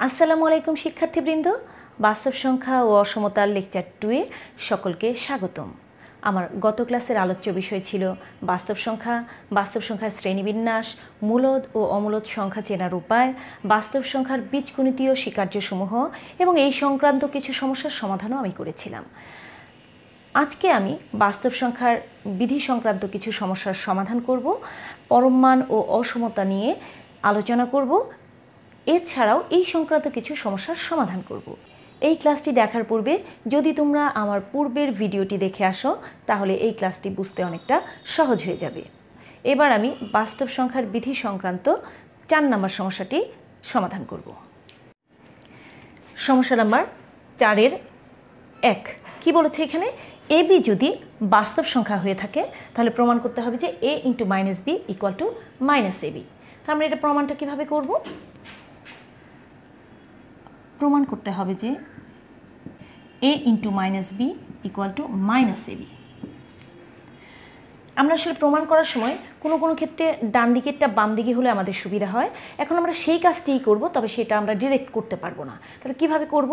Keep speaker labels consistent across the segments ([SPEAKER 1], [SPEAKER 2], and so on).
[SPEAKER 1] আসসালামু আলাইকুম শিক্ষার্থীবৃন্দ, বাস্তব সংখ্যা ও অসমতার লেকচার 2-এ সকলকে স্বাগতম। আমার গত ক্লাসের আলোচ্য বিষয় ছিল বাস্তব সংখ্যার শ্রেণীবিন্যাস, মূলদ ও অমূলদ সংখ্যা চেনার উপায়, বাস্তব সংখ্যার বীজগণিতীয় স্বীকার্যসমূহ এবং এই সংক্রান্ত কিছু সমস্যার সমাধানও আমি করেছিলাম। আজকে আমি বাস্তব সংখ্যার বিধি সংক্রান্ত কিছু সমস্যার সমাধান করব, পরম মান ও অসমতা নিয়ে আলোচনা করব, এছাড়াও এই সংক্রান্ত কিছু সমস্যার সমাধান করব। এই ক্লাসটি দেখার পূর্বে যদি তোমরা আমার পূর্বের ভিডিওটি দেখে আসো তাহলে এই ক্লাসটি বুঝতে অনেকটা সহজ হয়ে যাবে। এবার আমি বাস্তব সংখ্যার বিধি সংক্রান্ত 4 নম্বর সমস্যাটি সমাধান করব। সমস্যা নাম্বার 4-এর 1 কি বলেছে এখানে? এ বি যদি বাস্তব সংখ্যা হয়ে থাকে তাহলে প্রমাণ করতে হবে যে a × -b = -ab। তো আমরা এটা প্রমাণটা কিভাবে করব? প্রমাণ করতে হবে যে a × -b = -ab। আমরা আসলে প্রমাণ করার সময় কোনো কোনো ক্ষেত্রে ডান দিকেরটা বাম দিকে হলে আমাদের সুবিধা হয়। এখন আমরা সেই কাজটিই করব, তবে সেটা আমরা ডিরেক্ট করতে পারবো না। তাহলে কিভাবে করব?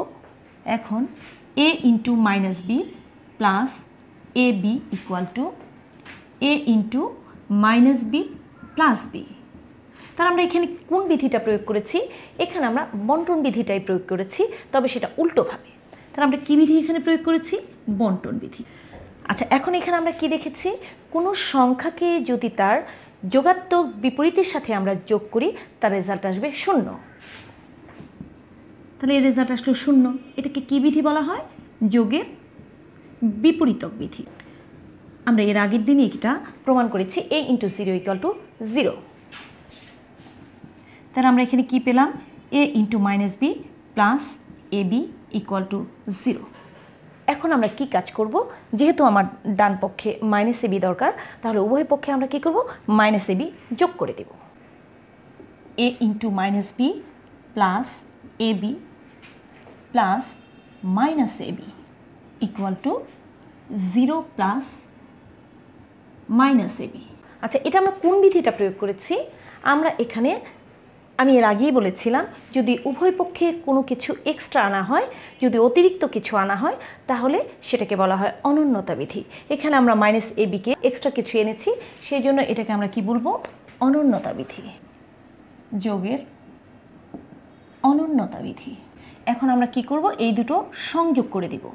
[SPEAKER 1] এখন a × -b + ab = a × -b + b। তাহলে আমরা এখানে কোন বিধিটা প্রয়োগ করেছি? এখানে আমরা বন্টন বিধিটাই প্রয়োগ করেছি, তবে সেটা উল্টোভাবে। তাহলে আমরা কি বিধি এখানে প্রয়োগ করেছি? বন্টন বিধি। আচ্ছা, এখন এখানে আমরা কি দেখেছি? কোনো সংখ্যাকে যদি তার যোগাত্মক বিপরীতের সাথে আমরা যোগ করি তার রেজাল্ট আসবে 0। তাহলে এর রেজাল্ট আসলো 0। এটাকে কি বিধি বলা হয়? যোগের বিপরীতক বিধি। আমরা এর আগের দিনই এটা প্রমাণ করেছি a × 0 = 0। তাহলে আমরা এখানে কি পেলাম? a × -b + ab = 0। এখন আমরা কি কাজ করব? যেহেতু আমার ডান পক্ষে -ab দরকার, তাহলে উভয় পক্ষে আমরা কি করব? -ab যোগ করে দেব। a × -b + ab + -ab = 0 + -ab। আচ্ছা, এটা আমরা কোন বিধিটা প্রয়োগ করেছি? আমরা এখানে আমি এর আগেই বলেছিলাম, যদি উভয় পক্ষে কোনো কিছু এক্সট্রা আনা হয়, যদি অতিরিক্ত কিছু আনা হয়, তাহলে সেটাকে বলা হয় অনন্যতা বিধি। এখানে আমরা -ab কে এক্সট্রা কিছু এনেছি, সেই জন্য এটাকে আমরা কি বলবো? অনন্যতা বিধি, যোগের অনন্যতা বিধি। এখন আমরা কি করব? এই দুটো সংযোগ করে দিব।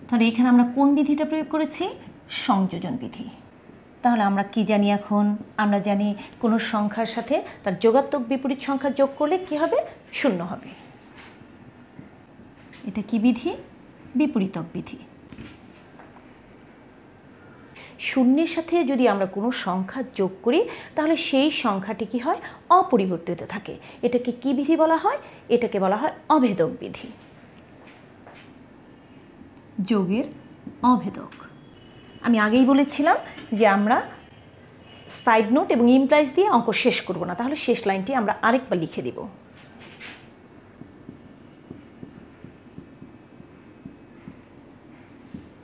[SPEAKER 1] তাহলে এখানে আমরা কোন বিধিটা প্রয়োগ করেছি? সংযোজন বিধি। তাহলে আমরা কি জানি এখন? আমরা জানি কোনো সংখ্যার সাথে তার যোগাত্মক বিপরীত সংখ্যা যোগ করলে কি হবে? 0 হবে। এটা কি বিধি? বিপরীতক বিধি। শূন্যের সাথে যদি আমরা কোনো সংখ্যা যোগ করি তাহলে সেই সংখ্যাটি কি হয়? অপরিবর্তিত থাকে। এটাকে কি বিধি বলা হয়? এটাকে বলা হয় অভেদক বিধি, যোগের অভেদক। আমি আগেই বলেছিলাম যে আমরা সাইড নোট এবং ইমপ্লাইজ দিয়ে অঙ্ক শেষ করব না, তাহলে শেষ লাইনটি আমরা আরেকবার লিখে দিব।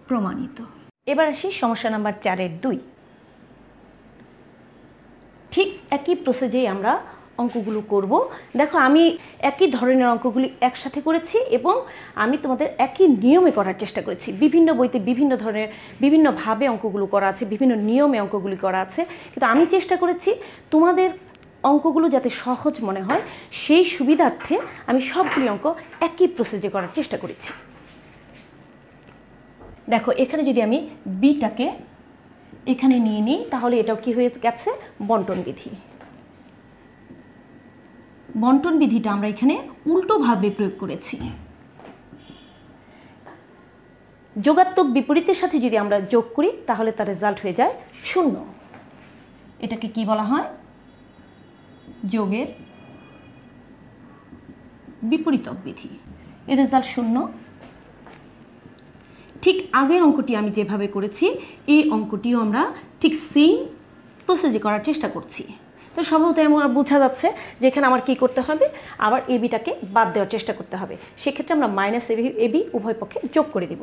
[SPEAKER 1] প্রমাণিত। এবার আসি সমস্যা নাম্বার 4-এর 2। ঠিক একই প্রসেসেই আমরা অঙ্কগুলো করব। দেখো, আমি একই ধরনের অঙ্কগুলি একসাথে করেছি এবং আমি তোমাদের একই নিয়মে করার চেষ্টা করেছি। বিভিন্ন বইতে বিভিন্ন ধরনের বিভিন্নভাবে অঙ্কগুলো করা আছে, বিভিন্ন নিয়মে অঙ্কগুলি করা আছে, কিন্তু আমি চেষ্টা করেছি তোমাদের অঙ্কগুলো যাতে সহজ মনে হয় সেই সুবিধার্থে আমি সবগুলি অঙ্ক একই প্রসেসে করার চেষ্টা করেছি। দেখো, এখানে যদি আমি বিটাকে এখানে নিয়ে নিই তাহলে এটাও কি হয়ে গেছে? বন্টন বিধি। বন্টন বিধিটা আমরা এখানে উল্টোভাবে প্রয়োগ করেছি। যোগাত্মক বিপরীতের সাথে যদি আমরা যোগ করি তাহলে তার রেজাল্ট হয়ে যায় 0। এটাকে কি বলা হয়? যোগের বিপরীতক বিধি। এর রেজাল্ট 0। ঠিক আগের অঙ্কটি আমি যেভাবে করেছি এই অঙ্কটিও আমরা ঠিক সেম প্রসেসে করার চেষ্টা করছি। তো সম্ভবত আমার বোঝা যাচ্ছে যে এখানে আমার কী করতে হবে? আবার এবিটাকে বাদ দেওয়ার চেষ্টা করতে হবে। সেক্ষেত্রে আমরা -ab উভয় পক্ষে যোগ করে দেব।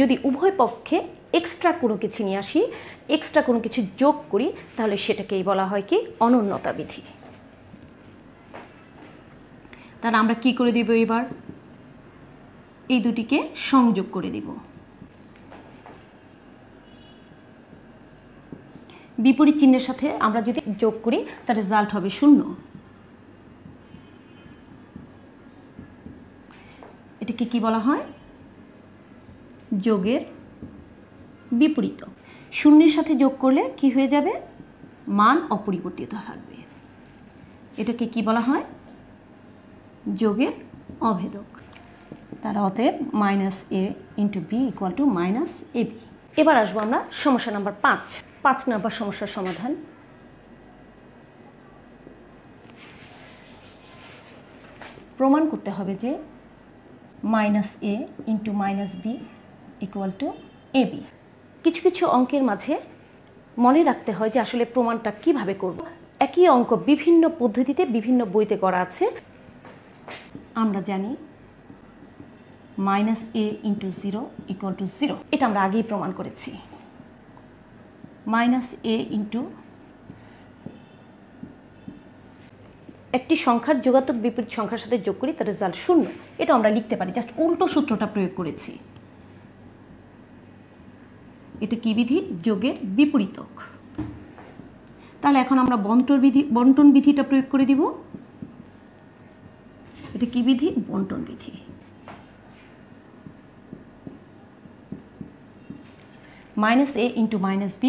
[SPEAKER 1] যদি উভয় পক্ষে এক্সট্রা কোনো কিছু নিয়ে আসি, এক্সট্রা কোনো কিছু যোগ করি, তাহলে সেটাকেই বলা হয় কি অনন্যতা বিধি। তাহলে আমরা কি করে দিব, এবার এই দুটিকে সংযোগ করে দিব। বিপরীত চিহ্নের সাথে আমরা যদি যোগ করি তার রেজাল্ট হবে 0। এটাকে কি বলা হয়, যোগের বিপরীত। শূন্যের সাথে যোগ করলে কি হয়ে যাবে, মান অপরিবর্তিত থাকবে। এটাকে কি বলা হয়, যোগের অভেদক। তারা অতএব -a × b = -ab। এবার আসবো আমরা সমস্যা নাম্বার 5 নাম্বার সমস্যার সমাধান। প্রমাণ করতে হবে যে -a × -b = ab। কিছু কিছু অঙ্কের মাঝে মনে রাখতে হয় যে আসলে প্রমাণটা কিভাবে করব। একই অঙ্ক বিভিন্ন পদ্ধতিতে বিভিন্ন বইতে করা আছে। আমরা জানি -a × 0 = 0, এটা আমরা আগেই প্রমাণ করেছি। -a × একটি সংখ্যার যোগাত্মক বিপরীত সংখ্যার সাথে যোগ করি, তার রেজাল্ট 0, এটা আমরা লিখতে পারি। জাস্ট উল্টো সূত্রটা প্রয়োগ করেছি। এটা কি বিধি, যোগের বিপরীতক। তাহলে এখন আমরা বন্টন বিধিটা প্রয়োগ করে দিব। এটা কি বিধি, বন্টন বিধি। -a × -b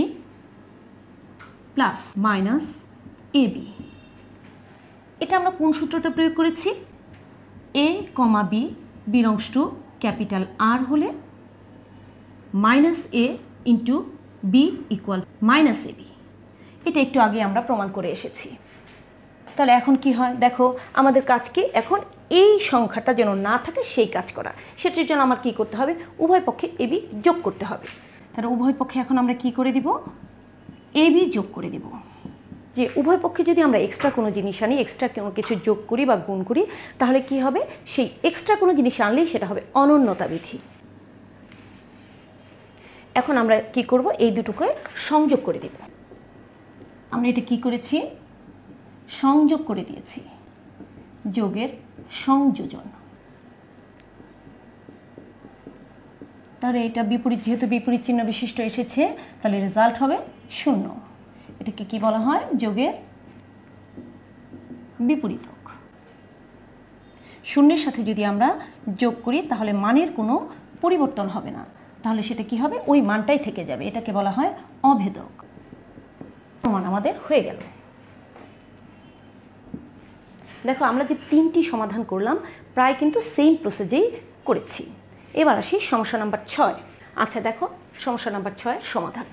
[SPEAKER 1] +-ab। এটা আমরা কোন সূত্রটা প্রয়োগ করেছি, a, b belongs to R হলে -a × b = -ab। এটা একটু আগে আমরা প্রমাণ করে এসেছি। তাহলে এখন কি হয় দেখো, আমাদের কাজ কি, এখন এই সংখ্যাটা যেন না থাকে সেই কাজ করা। সেটার জন্য আমার কি করতে হবে, উভয় পক্ষে ab যোগ করতে হবে। তাহলে উভয় পক্ষে এখন আমরা কি করে দিব, ab যোগ করে দিব। যে উভয় পক্ষে যদি আমরা এক্সট্রা কোনো জিনিস আনি, এক্সট্রা কোনো কিছু যোগ করি বা গুণ করি, তাহলে কি হবে, সেই এক্সট্রা কোনো জিনিস আনলেই সেটা হবে অনন্যতা বিধি। এখন আমরা কি করব, এই দুটোকে সংযোগ করে দেব। আমরা এটা কি করেছি, সংযোগ করে দিয়েছি, যোগের সংযোজন। তাহলে এটা বিপরীত, যেহেতু বিপরীত চিহ্ন বিশিষ্ট এসেছে, তাহলে রেজাল্ট হবে 0। এটাকে কি বলা হয়, যোগের বিপরীতক। শূন্যের সাথে যদি আমরা যোগ করি তাহলে মানের কোনো পরিবর্তন হবে না, তাহলে সেটা কি হবে, ওই মানটাই থেকে যাবে। এটাকে বলা হয় অভেদক। প্রমাণ আমাদের হয়ে গেল। দেখো আমরা যে 3টি সমাধান করলাম প্রায় কিন্তু সেম প্রসেসেই করেছি। এবার আসি সমস্যা নাম্বার 6। আচ্ছা দেখো সমস্যা নাম্বার 6 সমাধান।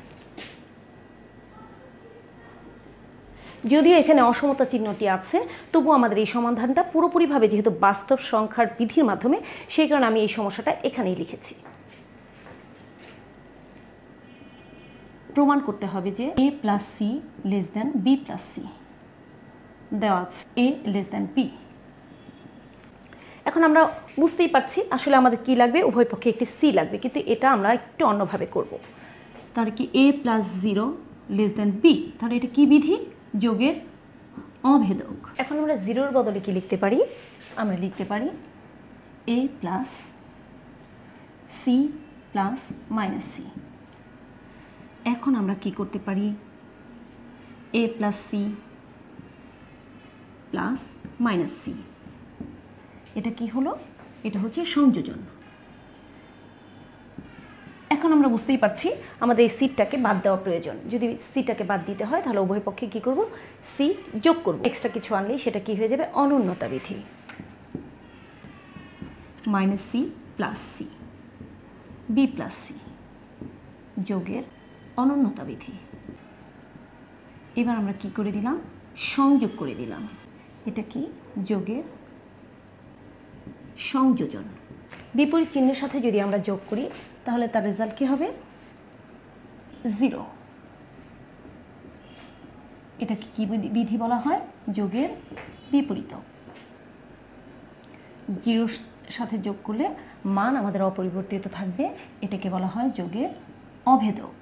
[SPEAKER 1] যদিও এখানে অসমতা চিহ্নটি আছে, তবু আমাদের এই সমাধানটা পুরোপুরিভাবে যেহেতু বাস্তব সংখ্যার বিধির মাধ্যমে, সেই কারণে আমি এই সমস্যাটা এখানেই লিখেছি। প্রমাণ করতে হবে যে a + c < b + c দেওয়া আছে, a < b। এখন আমরা বুঝতেই পারছি আসলে আমাদের কি লাগবে, উভয় পক্ষে একটি c লাগবে, কিন্তু এটা আমরা একটু অন্যভাবে করব। তাহলে কি a + 0 < b, তাহলে এটা কি বিধি, যোগের অভেদক। এখন আমরা 0-র বদলে কি লিখতে পারি, আমরা লিখতে পারি a + c + -c। এখন আমরা কি করতে পারি, a + c + -c। এটা কি হলো, এটা হচ্ছে সংযোজন। এখন আমরা বুঝতেই পারছি আমাদের এই সিটাকে বাদ দেওয়া প্রয়োজন। যদি সিটাকে বাদ দিতে হয় তাহলে উভয় পক্ষে কি করব, সি যোগ করব। এক্সট্রা কিছু আনলেই সেটা কি হয়ে যাবে, অনন্যতা বিধি। -c + c b + c যোগের অনন্যতা বিধি। এবার আমরা কি করে দিলাম, সংযোগ করে দিলাম। এটা কি, যোগের সংযোজন। বিপরীত চিহ্নের সাথে যদি আমরা যোগ করি তাহলে তার রেজাল্ট কি হবে, 0। এটাকে কি বিধি বলা হয়, যোগের বিপরীত। 0 সাথে যোগ করলে মান আমাদের অপরিবর্তিত থাকবে, এটাকে বলা হয় যোগের অভেদক।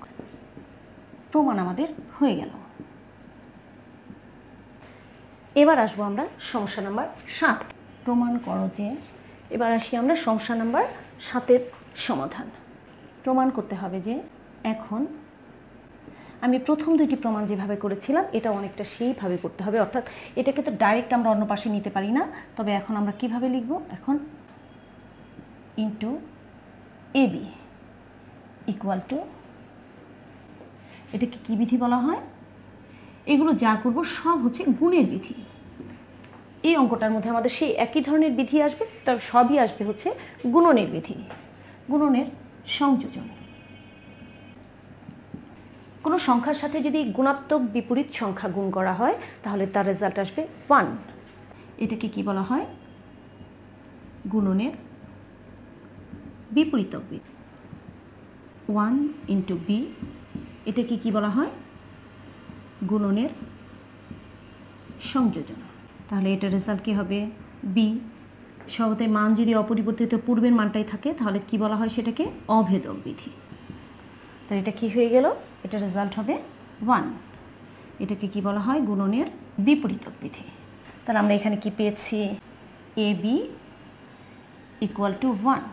[SPEAKER 1] প্রমাণ আমাদের হয়ে গেল। এবার আসবো আমরা সমস্যা নাম্বার 7। প্রমাণ করো যে, এবার আসি আমরা সমস্যা নাম্বার 7-এর সমাধান। প্রমাণ করতে হবে যে এখন আমি প্রথম দুইটি প্রমাণ যেভাবে করেছিলাম এটা অনেকটা সেইভাবে করতে হবে, অর্থাৎ এটাকে তো ডাইরেক্ট আমরা অন্য পাশে নিতে পারি না। তবে এখন আমরা কিভাবে লিখব, এখন ইন্টু AB ইকুয়াল টু, এটাকে কি বিধি বলা হয়, এগুলো যা করব সব হচ্ছে গুণের বিধি। এই অঙ্কটার মধ্যে আমাদের সেই একই ধরনের বিধি আসবে, তবে সবই আসবে হচ্ছে গুণনের বিধি, গুণনের সংযোজন। কোনো সংখ্যার সাথে যদি গুণাত্মক বিপরীত সংখ্যা গুণ করা হয় তাহলে তার রেজাল্ট আসবে 1। এটাকে কি বলা হয়, গুণনের বিপরীতক বিধি। 1 ইন্টু বি, এটাকে কি বলা হয়, গুণনের সংযোজন। তাহলে এটার রেজাল্ট কি হবে, বি। সহজে মান যদি অপরিবর্তিত পূর্বের মানটাই থাকে তাহলে কি বলা হয়, সেটাকে অভেদক বিধি। তাহলে এটা কি হয়ে গেল, এটা রেজাল্ট হবে 1। এটাকে কি বলা হয়, গুণনের বিপরীতক বিধি। তাহলে আমরা এখানে কি পেয়েছি, AB ইকুয়াল টু 1।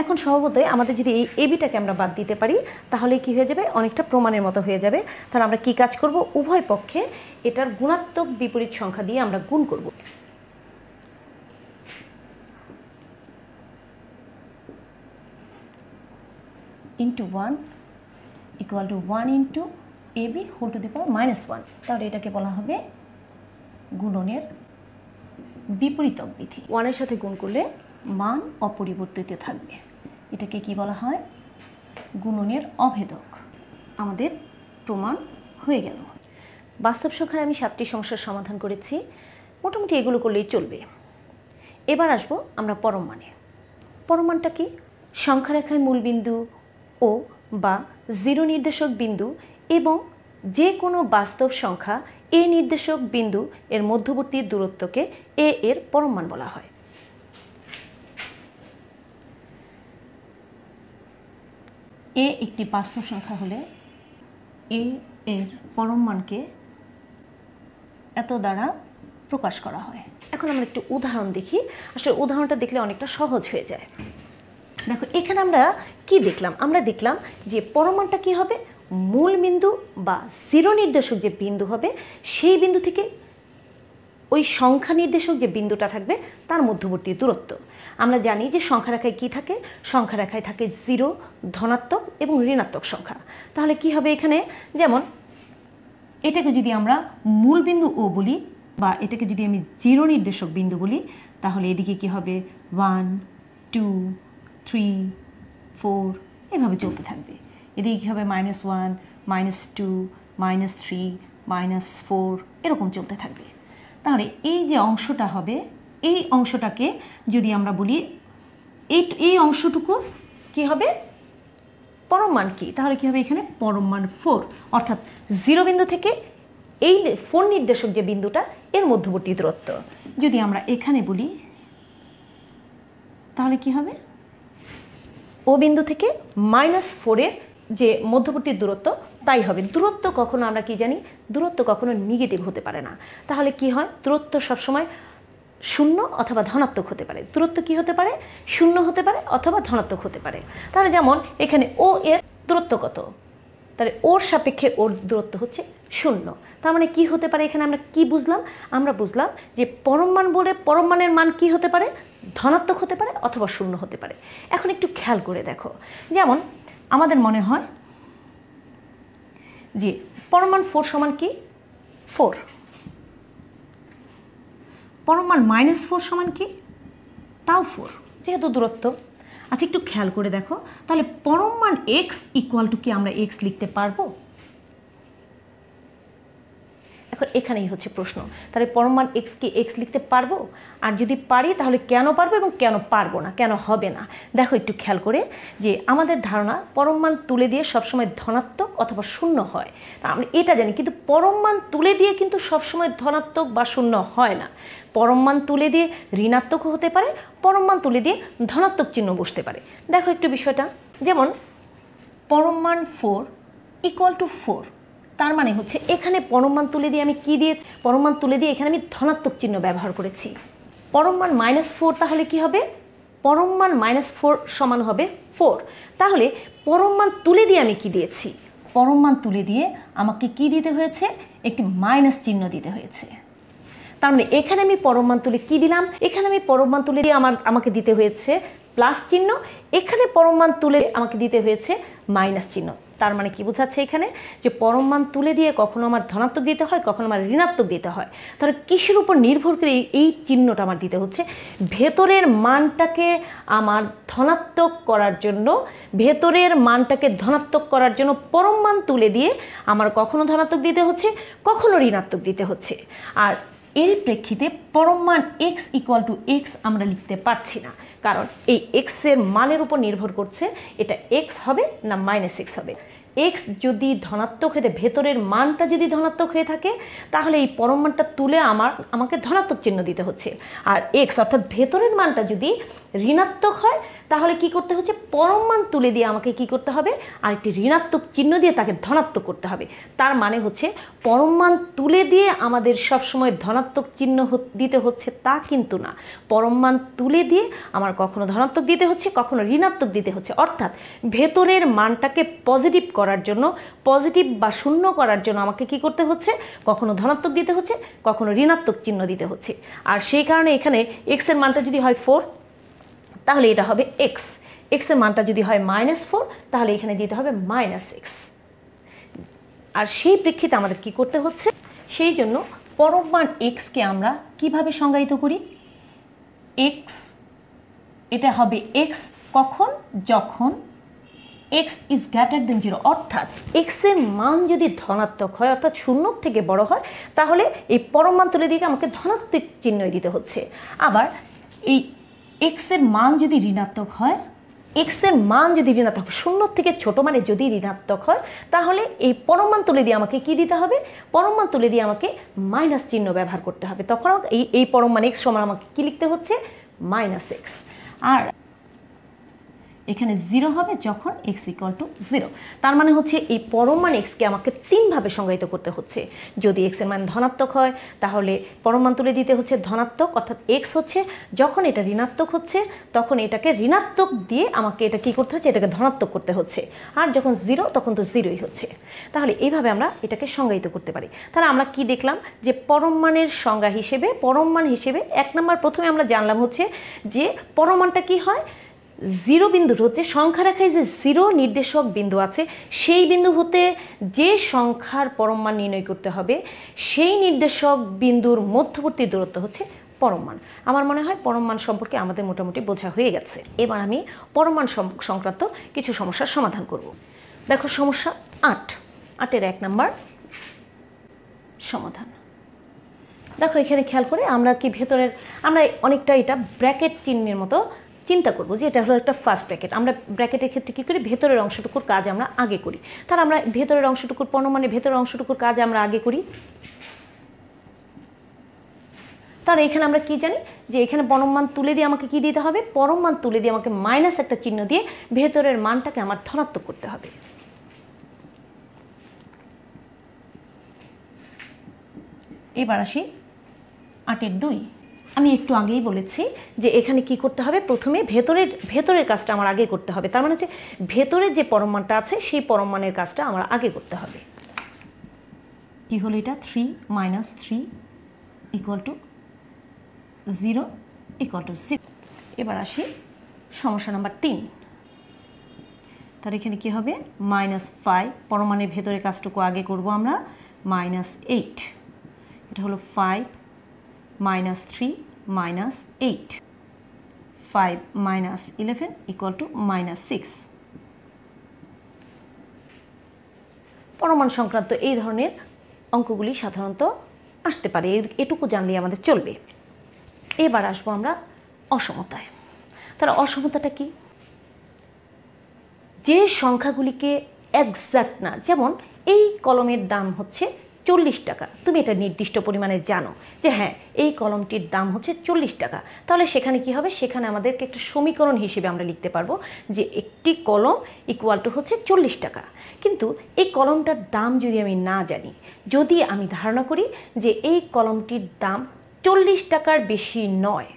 [SPEAKER 1] এখন স্বভাবতই আমাদের যদি এই এবিটাকে আমরা বাদ দিতে পারি তাহলে কি হয়ে যাবে, অনেকটা প্রমাণের মতো হয়ে যাবে। তাহলে আমরা কি কাজ করব, উভয় পক্ষে এটার গুণাত্মক বিপরীত সংখ্যা দিয়ে আমরা গুণ করব। Into 1 equal to 1 into AB whole to the power -1। তাহলে এটাকে বলা হবে গুণনের বিপরীতক বিধি। 1-এর সাথে গুণ করলে মান অপরিবর্তিত থাকবে, এটাকে কি বলা হয়, গুণনের অভেদক। আমাদের প্রমাণ হয়ে গেল। বাস্তব সংখ্যার আমি 7টি সমস্যার সমাধান করেছি, মোটামুটি এগুলো করলেই চলবে। এবার আসবো আমরা পরম মানে। পরম মানটা কি, সংখ্যা রেখায় মূলবিন্দু ও বা 0 নির্দেশক বিন্দু এবং যে কোনো বাস্তব সংখ্যা এ নির্দেশক বিন্দু এর মধ্যবর্তী দূরত্বকে এ এর পরম মান বলা হয়। এ একটি বাস্তব সংখ্যা হলে এ এর পরম মানকে এত দ্বারা প্রকাশ করা হয়। এখন আমরা একটু উদাহরণ দেখি, আসলে উদাহরণটা দেখলে অনেকটা সহজ হয়ে যায়। দেখো এখানে আমরা কি দেখলাম, আমরা দেখলাম যে পরম মানটা কি হবে, মূল বিন্দু বা 0 নির্দেশক যে বিন্দু হবে সেই বিন্দু থেকে ওই সংখ্যা নির্দেশক যে বিন্দুটা থাকবে তার মধ্যবর্তী দূরত্ব। আমরা জানি যে সংখ্যা রেখায় কি থাকে, সংখ্যা রেখায় থাকে 0, ধনাত্মক এবং ঋণাত্মক সংখ্যা। তাহলে কি হবে এখানে, যেমন এটাকে যদি আমরা মূল বিন্দু ও বলি বা এটাকে যদি আমি 0 নির্দেশক বিন্দু বলি তাহলে এদিকে কি হবে 1 2 3 4 এভাবে চলতে থাকবে। এদিকে কি হবে -1 -2 -3 -4 এরকম চলতে থাকবে। তাহলে এই যে অংশটা হবে, এই অংশটাকে যদি আমরা বলি এই অংশটুকু কি হবে, পরম মান কি, তাহলে কি হবে এখানে পরম মান 4, অর্থাৎ 0 বিন্দু থেকে এই 4 নির্দেশক যে বিন্দুটা এর মধ্যবর্তী দূরত্ব। যদি আমরা এখানে বলি তাহলে কি হবে, ও বিন্দু থেকে -4 এর যে মধ্যবর্তী দূরত্ব তাই হবে। দূরত্ব কখনো আমরা কি জানি, দূরত্ব কখনো নেগেটিভ হতে পারে না। তাহলে কি হয়, দূরত্ব সবসময় 0 অথবা ধনাত্মক হতে পারে। দূরত্ব কি হতে পারে, 0 হতে পারে অথবা ধনাত্মক হতে পারে। তাহলে যেমন এখানে ও এর দূরত্ব কত, তাহলে ওর সাপেক্ষে ওর দূরত্ব হচ্ছে 0। তার মানে কি হতে পারে, এখানে আমরা কি বুঝলাম, আমরা বুঝলাম যে পরম মান বলে পরম মানের মান কি হতে পারে, ধনাত্মক হতে পারে অথবা 0 হতে পারে। এখন একটু খেয়াল করে দেখো, যেমন আমাদের মনে হয় যে পরম মান 4 সমান কি 4, পরম মান -4 সমান কি তাও 4, যেহেতু দূরত্ব। আচ্ছা একটু খেয়াল করে দেখো, তাহলে পরম মান x ইকুয়াল টু কি আমরা x লিখতে পারবো? এখন এখানেই হচ্ছে প্রশ্ন। তাহলে পরম মান এক্স কি এক্স লিখতে পারবো? আর যদি পারি তাহলে কেন পারবো এবং কেন পারবো না, কেন হবে না? দেখো একটু খেয়াল করে যে আমাদের ধারণা পরম মান তুলে দিয়ে সবসময় ধনাত্মক অথবা শূন্য হয়, তা আমরা এটা জানি, কিন্তু পরম মান তুলে দিয়ে কিন্তু সবসময় ধনাত্মক বা শূন্য হয় না। পরম মান তুলে দিয়ে ঋণাত্মকও হতে পারে, পরম মান তুলে দিয়ে ধনাত্মক চিহ্ন বসতে পারে। দেখো একটু বিষয়টা, যেমন পরম মান 4 ইকুয়াল টু 4, তার মানে হচ্ছে এখানে পরম মান তুলে দিয়ে আমি কি দিয়েছি? পরম মান তুলে দিয়ে এখানে আমি ধনাত্মক চিহ্ন ব্যবহার করেছি। পরম মান -4 তাহলে কি হবে? পরম মান -4 সমান হবে 4। তাহলে পরম মান তুলে দিয়ে আমি কি দিয়েছি? পরম মান তুলে দিয়ে আমাকে কি দিতে হয়েছে? একটি মাইনাস চিহ্ন দিতে হয়েছে। তার মানে এখানে আমি পরম মান তুলে কি দিলাম? এখানে আমি পরম মান তুলে দিয়ে আমাকে দিতে হয়েছে প্লাস চিহ্ন, এখানে পরম মান তুলে আমাকে দিতে হয়েছে মাইনাস চিহ্ন। তার মানে কি বোঝাচ্ছে এখানে? যে পরম মান তুলে দিয়ে কখনো আমার ধনাত্মক দিতে হয়, কখনো আমার ঋণাত্মক দিতে হয়। তাহলে কিসের উপর নির্ভর করে এই চিহ্নটা আমার দিতে হচ্ছে? ভেতরের মানটাকে আমার ধনাত্মক করার জন্য, ভেতরের মানটাকে ধনাত্মক করার জন্য পরম মান তুলে দিয়ে আমার কখনো ধনাত্মক দিতে হচ্ছে, কখনো ঋণাত্মক দিতে হচ্ছে। আর এর প্রেক্ষিতে পরম মান এক্স ইকুয়াল টু এক্স আমরা লিখতে পারছি না, কারণ এই এক্সের মানের উপর নির্ভর করছে এটা এক্স হবে না মাইনাস এক্স হবে। এক্স যদি ধনাত্মক হয়ে, ভেতরের মানটা যদি ধনাত্মক হয়ে থাকে, তাহলে এই পরম মানটা তুলে আমাকে ধনাত্মক চিহ্ন দিতে হচ্ছে। আর এক্স অর্থাৎ ভেতরের মানটা যদি ঋণাত্মক হয়, তাহলে কি করতে হচ্ছে? পরম মান তুলে দিয়ে আমাকে কি করতে হবে? আর একটি ঋণাত্মক চিহ্ন দিয়ে তাকে ধনাত্মক করতে হবে। তার মানে হচ্ছে পরম মান তুলে দিয়ে আমাদের সবসময় ধনাত্মক চিহ্ন দিতে হচ্ছে তা কিন্তু না। পরম মান তুলে দিয়ে আমার কখনো ধনাত্মক দিতে হচ্ছে, কখনো ঋণাত্মক দিতে হচ্ছে। অর্থাৎ ভেতরের মানটাকে পজিটিভ করার জন্য, পজিটিভ বা শূন্য করার জন্য আমাকে কি করতে হচ্ছে? কখনো ধনাত্মক দিতে হচ্ছে, কখনো ঋণাত্মক চিহ্ন দিতে হচ্ছে। আর সেই কারণে এখানে এক্সের মানটা যদি হয় 4, তাহলে এটা হবে এক্স। এক্সের মানটা যদি হয় -4, তাহলে এখানে দিতে হবে -x। আর সেই প্রেক্ষিতে আমাদের কি করতে হচ্ছে? সেই জন্য পরম মান এক্সকে আমরা কিভাবে সংজ্ঞায়িত করি? এক্স, এটা হবে এক্স কখন? যখন এক্স ইজ গ্রেটার দেন 0, অর্থাৎ এক্সের মান যদি ধনাত্মক হয়, অর্থাৎ শূন্যর থেকে বড় হয়, তাহলে এই পরম মান তুলে দিয়ে আমাকে ধনাত্মক চিহ্নই দিতে হচ্ছে। আবার এই এক্সের মান যদি ঋণাত্মক হয়, এক্সের মান যদি ঋণাত্মক, শূন্যর থেকে ছোট মানে যদি ঋণাত্মক হয়, তাহলে এই পরম মান তুলে দিয়ে আমাকে কি দিতে হবে? পরম মান তুলে দিয়ে আমাকে মাইনাস চিহ্ন ব্যবহার করতে হবে। তখন এই পরম মান এক্স সমান আমাকে কি লিখতে হচ্ছে? -x। আর এখানে 0 হবে যখন x ইকুয়াল টু 0। তার মানে হচ্ছে এই পরম মান এক্সকে আমাকে 3 ভাবে সংজ্ঞায়িত করতে হচ্ছে। যদি x এর মান ধনাত্মক হয়, তাহলে পরম মান তুলে দিতে হচ্ছে ধনাত্মক, অর্থাৎ x হচ্ছে যখন এটা ঋণাত্মক হচ্ছে, তখন এটাকে ঋণাত্মক দিয়ে আমাকে এটা কি করতে হচ্ছে? এটাকে ধনাত্মক করতে হচ্ছে। আর যখন 0, তখন তো 0ই হচ্ছে। তাহলে এইভাবে আমরা এটাকে সংজ্ঞায়িত করতে পারি। তাহলে আমরা কি দেখলাম? যে পরম মানের সংজ্ঞা হিসেবে, পরম মান হিসেবে 1 নম্বর প্রথমে আমরা জানলাম হচ্ছে যে পরম মানটা কি হয়? 0 বিন্দু হচ্ছে সংখ্যা রেখায় যে 0 নির্দেশক বিন্দু আছে, সেই বিন্দু হতে যে সংখ্যার পরম মান নির্ণয় করতে হবে, সেই নির্দেশক বিন্দুর মধ্যবর্তী দূরত্ব হচ্ছে পরম মান। আমার মনে হয় পরম মান সম্পর্কে আমাদের মোটামুটি বোঝা হয়ে গেছে। এবার আমি পরম মান সংক্রান্ত কিছু সমস্যার সমাধান করব। দেখো সমস্যা 8-এর 1 নম্বর সমাধান। দেখো এখানে খেয়াল করে আমরা কি আমরা অনেকটা এটা ব্র্যাকেট চিহ্নের মতো চিন্তা করবো যে এটা হলো একটা ফার্স্ট ব্র্যাকেট। আমরা ব্র্যাকেটের ক্ষেত্রে কী করি? ভেতরের অংশটুকুর কাজ আমরা আগে করি। তাহলে আমরা ভেতরের অংশটুকুর পরম মানে ভেতরের অংশটুকুর কাজ আমরা আগে করি। তাহলে এখানে আমরা কি জানি? যে এখানে পরম মান তুলে দিয়ে আমাকে কি দিতে হবে? পরম মান তুলে দিয়ে আমাকে মাইনাস একটা চিহ্ন দিয়ে ভেতরের মানটাকে আমার ধনাত্মক করতে হবে। এবার আসি 8-এর 2। আমি একটু আগেই বলেছি যে এখানে কি করতে হবে? প্রথমে ভেতরের কাজটা আমার আগে করতে হবে। তার মানে হচ্ছে ভেতরে যে পরম মানটা আছে, সেই পরম মানের কাজটা আমার আগে করতে হবে। কি হলো এটা? 3 - 3 ইকুয়াল টু 0 ইকুয়াল টু 0। এবার আসি সমস্যা নাম্বার 3। তার এখানে কি হবে? -5, পরম মানের ভেতরের কাজটুকু আগে করব আমরা, -8। এটা হলো 5 - 3 - 8, 5 - 11 ইকুয়াল টু -6। পরম মান সংক্রান্ত এই ধরনের অঙ্কগুলি সাধারণত আসতে পারে, এটুকু জানলেই আমাদের চলবে। এবার আসবো আমরা অসমতায়। তাহলে অসমতাটা কি? যে সংখ্যাগুলিকে এক্সাক্ট না, যেমন এই কলমের দাম হচ্ছে 40 টাকা, তুমি এটা নির্দিষ্ট পরিমাণে জানো যে হ্যাঁ এই কলমটির দাম হচ্ছে 40 টাকা, তাহলে সেখানে কি হবে, সেখানে আমাদেরকে একটা সমীকরণ হিসেবে আমরা লিখতে পারবো যে একটি কলম ইকুয়াল টু হচ্ছে 40 টাকা। কিন্তু এই কলমটার দাম যদি আমি না জানি, যদি আমি ধারণা করি যে এই কলমটির দাম 40 টাকার বেশি নয়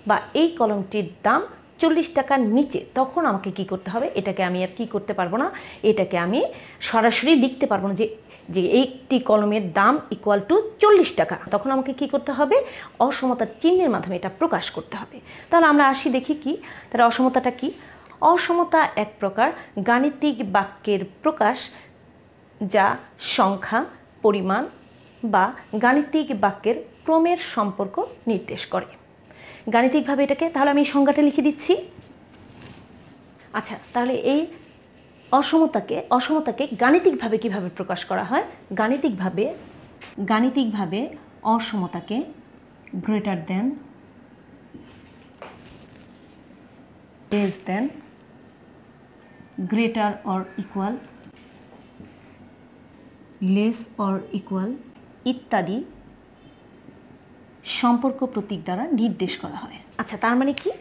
[SPEAKER 1] বা এই কলমটির দাম 40 টাকার নিচে, তখন আমাকে কি করতে হবে, এটাকে আমি আর কি করতে পারবো না, এটাকে আমি সরাসরি লিখতে পারবো না যে একটি কলমের দাম ইকুয়াল টু 40 টাকা। তখন আমাকে কি করতে হবে, অসমতার চিহ্নের মাধ্যমে এটা প্রকাশ করতে হবে। তাহলে আমরা আসি দেখি কি, তাহলে অসমতাটা কি? অসমতা এক প্রকার গাণিতিক বাক্যের প্রকাশ যা সংখ্যা, পরিমাণ বা গাণিতিক বাক্যের ক্রমের সম্পর্ক নির্দেশ করে। গাণিতিকভাবে এটাকে, তাহলে আমি সংজ্ঞাটা লিখে দিচ্ছি। আচ্ছা, তাহলে এই অসমতাকে গাণিতিকভাবে কিভাবে প্রকাশ করা হয়? গাণিতিকভাবে অসমতাকে greater than, less than, greater or equal, less or equal ইত্যাদি সম্পর্ক প্রতীক দ্বারা নির্দেশ করা হয়। আচ্ছা, তার মানে কি?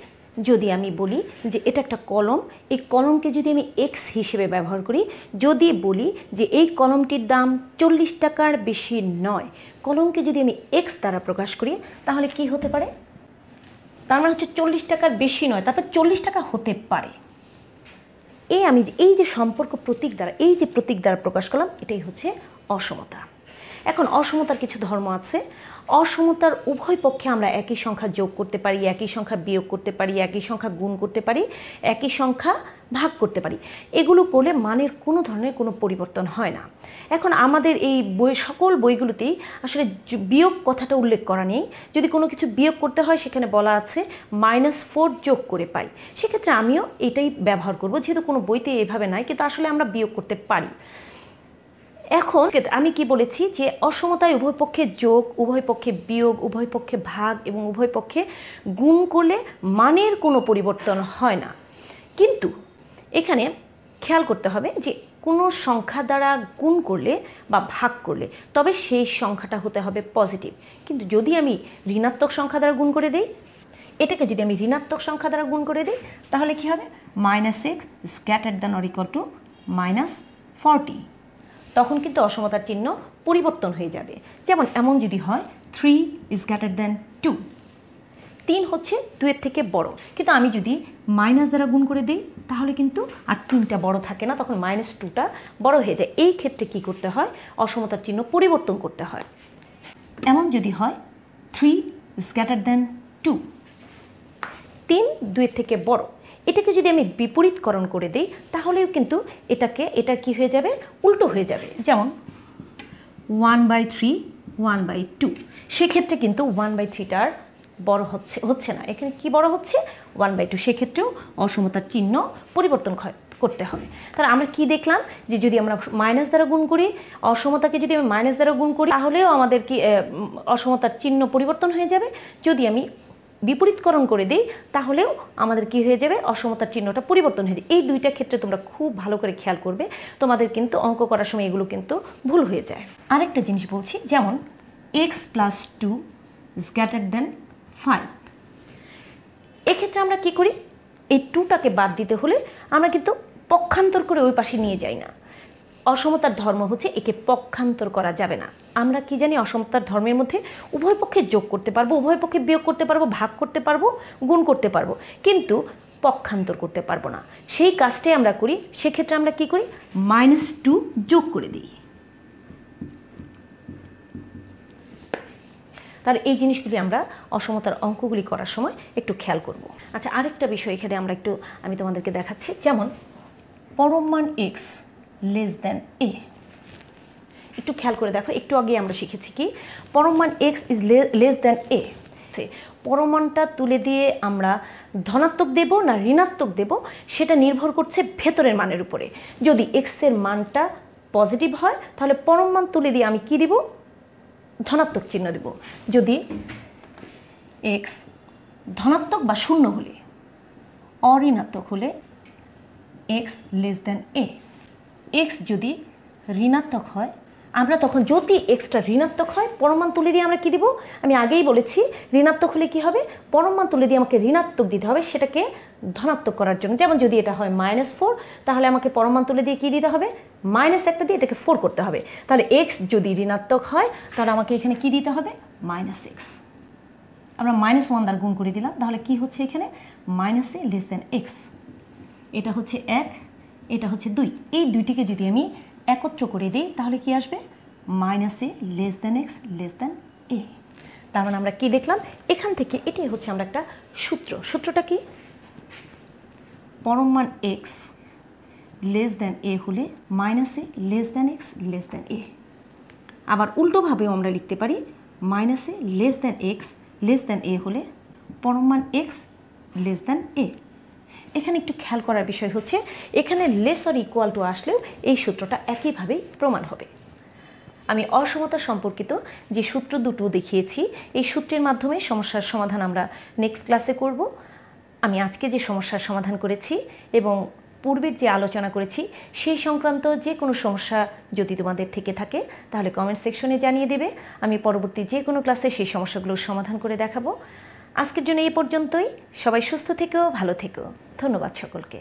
[SPEAKER 1] যদি আমি বলি যে এটা একটা কলম, এই কলমকে যদি আমি এক্স হিসেবে ব্যবহার করি, যদি বলি যে এই কলমটির দাম 40 টাকার বেশি নয়, কলমকে যদি আমি এক্স দ্বারা প্রকাশ করি, তাহলে কি হতে পারে? তার মানে হচ্ছে 40 টাকার বেশি নয়, তারপর 40 টাকা হতে পারে। এই যে সম্পর্ক প্রতীক দ্বারা, এই যে প্রতীক দ্বারা প্রকাশ করলাম, এটাই হচ্ছে অসমতা। এখন অসমতার কিছু ধর্ম আছে। অসমতার উভয় পক্ষে আমরা একই সংখ্যা যোগ করতে পারি, একই সংখ্যা বিয়োগ করতে পারি, একই সংখ্যা গুণ করতে পারি, একই সংখ্যা ভাগ করতে পারি। এগুলো করলে মানের কোনো ধরনের কোনো পরিবর্তন হয় না। এখন আমাদের এই সকল বইগুলোতেই আসলে বিয়োগ কথাটা উল্লেখ করা নেই। যদি কোনো কিছু বিয়োগ করতে হয়, সেখানে বলা আছে -4 যোগ করে পাই। সেক্ষেত্রে আমিও এটাই ব্যবহার করব, যেহেতু কোনো বইতে এভাবে নাই, কিন্তু আসলে আমরা বিয়োগ করতে পারি। এখন আমি কি বলেছি যে অসমতায় উভয় পক্ষে যোগ, উভয় পক্ষে বিয়োগ, উভয় পক্ষে ভাগ এবং উভয় পক্ষে গুণ করলে মানের কোনো পরিবর্তন হয় না। কিন্তু এখানে খেয়াল করতে হবে যে কোনো সংখ্যা দ্বারা গুণ করলে বা ভাগ করলে তবে সেই সংখ্যাটা হতে হবে পজিটিভ। কিন্তু যদি আমি ঋণাত্মক সংখ্যা দ্বারা গুণ করে দিই, এটাকে যদি আমি ঋণাত্মক সংখ্যা দ্বারা গুণ করে দিই, তাহলে কি হবে? -6 greater than or equal to -40। তখন কিন্তু অসমতার চিহ্ন পরিবর্তন হয়ে যাবে। যেমন এমন যদি হয় 3 ইজ গ্রেটার দ্যান 2, 3 হচ্ছে 2-এর থেকে বড়, কিন্তু আমি যদি মাইনাস দ্বারা গুণ করে দিই, তাহলে কিন্তু আর 3টা বড় থাকে না, তখন -2টা বড় হয়ে যায়। এই ক্ষেত্রে কি করতে হয়? অসমতার চিহ্ন পরিবর্তন করতে হয়। এমন যদি হয় 3 ইজ গ্রেটার দ্যান 2, 3 2-এর থেকে বড়, এটাকে যদি আমি বিপরীতকরণ করে দিই, তাহলেও কিন্তু এটা কি হয়ে যাবে? উল্টো হয়ে যাবে। যেমন 1/3 1/2, সেক্ষেত্রে কিন্তু 1/3টার বড় হচ্ছে না, এখানে কি বড় হচ্ছে? 1/2। সেক্ষেত্রেও অসমতার চিহ্ন পরিবর্তন করতে হবে। তাহলে আমরা কি দেখলাম যে যদি আমরা মাইনাস দ্বারা গুণ করি, অসমতাকে যদি আমি মাইনাস দ্বারা গুণ করি, তাহলেও আমাদের কি অসমতার চিহ্ন পরিবর্তন হয়ে যাবে। যদি আমি বিপরীতকরণ করে দিই, তাহলেও আমাদের কি হয়ে যাবে? অসমতার চিহ্নটা পরিবর্তন হয়ে যাবে। এই দুইটা ক্ষেত্রে তোমরা খুব ভালো করে খেয়াল করবে, তোমাদের কিন্তু অঙ্ক করার সময় এগুলো কিন্তু ভুল হয়ে যায়। আরেকটা জিনিস বলছি, যেমন x + 2 ইজ গ্রেটার দ্যান 5। এক্ষেত্রে আমরা কি করি? এই 2টাকে বাদ দিতে হলে আমরা কিন্তু পক্ষান্তর করে ওই পাশে নিয়ে যাই না। অসমতার ধর্ম হচ্ছে একে পক্ষান্তর করা যাবে না। আমরা কি জানি? অসমতার ধর্মের মধ্যে উভয় পক্ষে যোগ করতে পারবো, উভয় পক্ষে বিয়োগ করতে পারবো, ভাগ করতে পারবো, গুণ করতে পারবো, কিন্তু পক্ষান্তর করতে পারবো না। সেই কাজটাই আমরা করি। সেক্ষেত্রে আমরা কি করি? -2 যোগ করে দিই। তাহলে এই জিনিসগুলি আমরা অসমতার অঙ্কগুলি করার সময় একটু খেয়াল করব। আচ্ছা, আরেকটা বিষয় এখানে আমি তোমাদেরকে দেখাচ্ছি। যেমন পরম মান x লেস দ্যান a। একটু খেয়াল করে দেখো, একটু আগে আমরা শিখেছি কি পরম মান x is less than a। পরম মানটা তুলে দিয়ে আমরা ধনাত্মক দেব না ঋণাত্মক দেব, সেটা নির্ভর করছে ভেতরের মানের উপরে। যদি x এর মানটা পজিটিভ হয়, তাহলে পরম মান তুলে দিয়ে আমি কি দিব? ধনাত্মক চিহ্ন দেব। যদি এক্স ধনাত্মক বা শূন্য হলে, অঋণাত্মক হলে এক্স লেস দেন এ। এক্স যদি ঋণাত্মক হয়, আমরা তখন যদি এক্সটা ঋণাত্মক হয় পরমান তুলে দিয়ে আমরা কি দিব, আমি আগেই বলেছি ঋণাত্মক হলে কি হবে, পরমান তুলে দিয়ে আমাকে ঋণাত্মক দিতে হবে সেটাকে ধনাত্মক করার জন্য। যেমন যদি এটা হয় -4, তাহলে আমাকে পরমান তুলে দিয়ে কি দিতে হবে, -1 দিয়ে এটাকে 4 করতে হবে। তাহলে এক্স যদি ঋণাত্মক হয় তাহলে আমাকে এখানে কি দিতে হবে, -x। আমরা -1 দ্বারা গুণ করে দিলাম, তাহলে কি হচ্ছে এখানে, -a লেস দেন এক্স। এটা হচ্ছে 1, এটা হচ্ছে 2। এই দুইটিকে যদি আমি একত্র করে দিই তাহলে কি আসবে, -a less than x less than a. তার মানে আমরা কি দেখলাম এখান থেকে, এটাই হচ্ছে আমরা একটা সূত্র। সূত্রটা কি, পরম মান এক্স লেস দেন এ হলে -a less than x less than a. আবার উল্টোভাবেও আমরা লিখতে পারি -a less than x less than a হলে পরম মান এক্স লেস দেন এ। এখানে একটু খেয়াল করার বিষয় হচ্ছে, এখানে লেস অর ইকুয়াল টু আসলেও এই সূত্রটা একইভাবেই প্রমাণ হবে। আমি অসমতা সম্পর্কিত যে সূত্র দুটো দেখিয়েছি, এই সূত্রের মাধ্যমে সমস্যার সমাধান আমরা নেক্সট ক্লাসে করব। আমি আজকে যে সমস্যার সমাধান করেছি এবং পূর্বের যে আলোচনা করেছি সেই সংক্রান্ত যে কোনো সমস্যা যদি তোমাদের থেকে থাকে তাহলে কমেন্ট সেকশনে জানিয়ে দেবে। আমি পরবর্তী যে কোনো ক্লাসে সেই সমস্যাগুলোর সমাধান করে দেখাবো। আজকের জন্য এই পর্যন্তই। সবাই সুস্থ থেকো, ভালো থেকো। ধন্যবাদ সকলকে।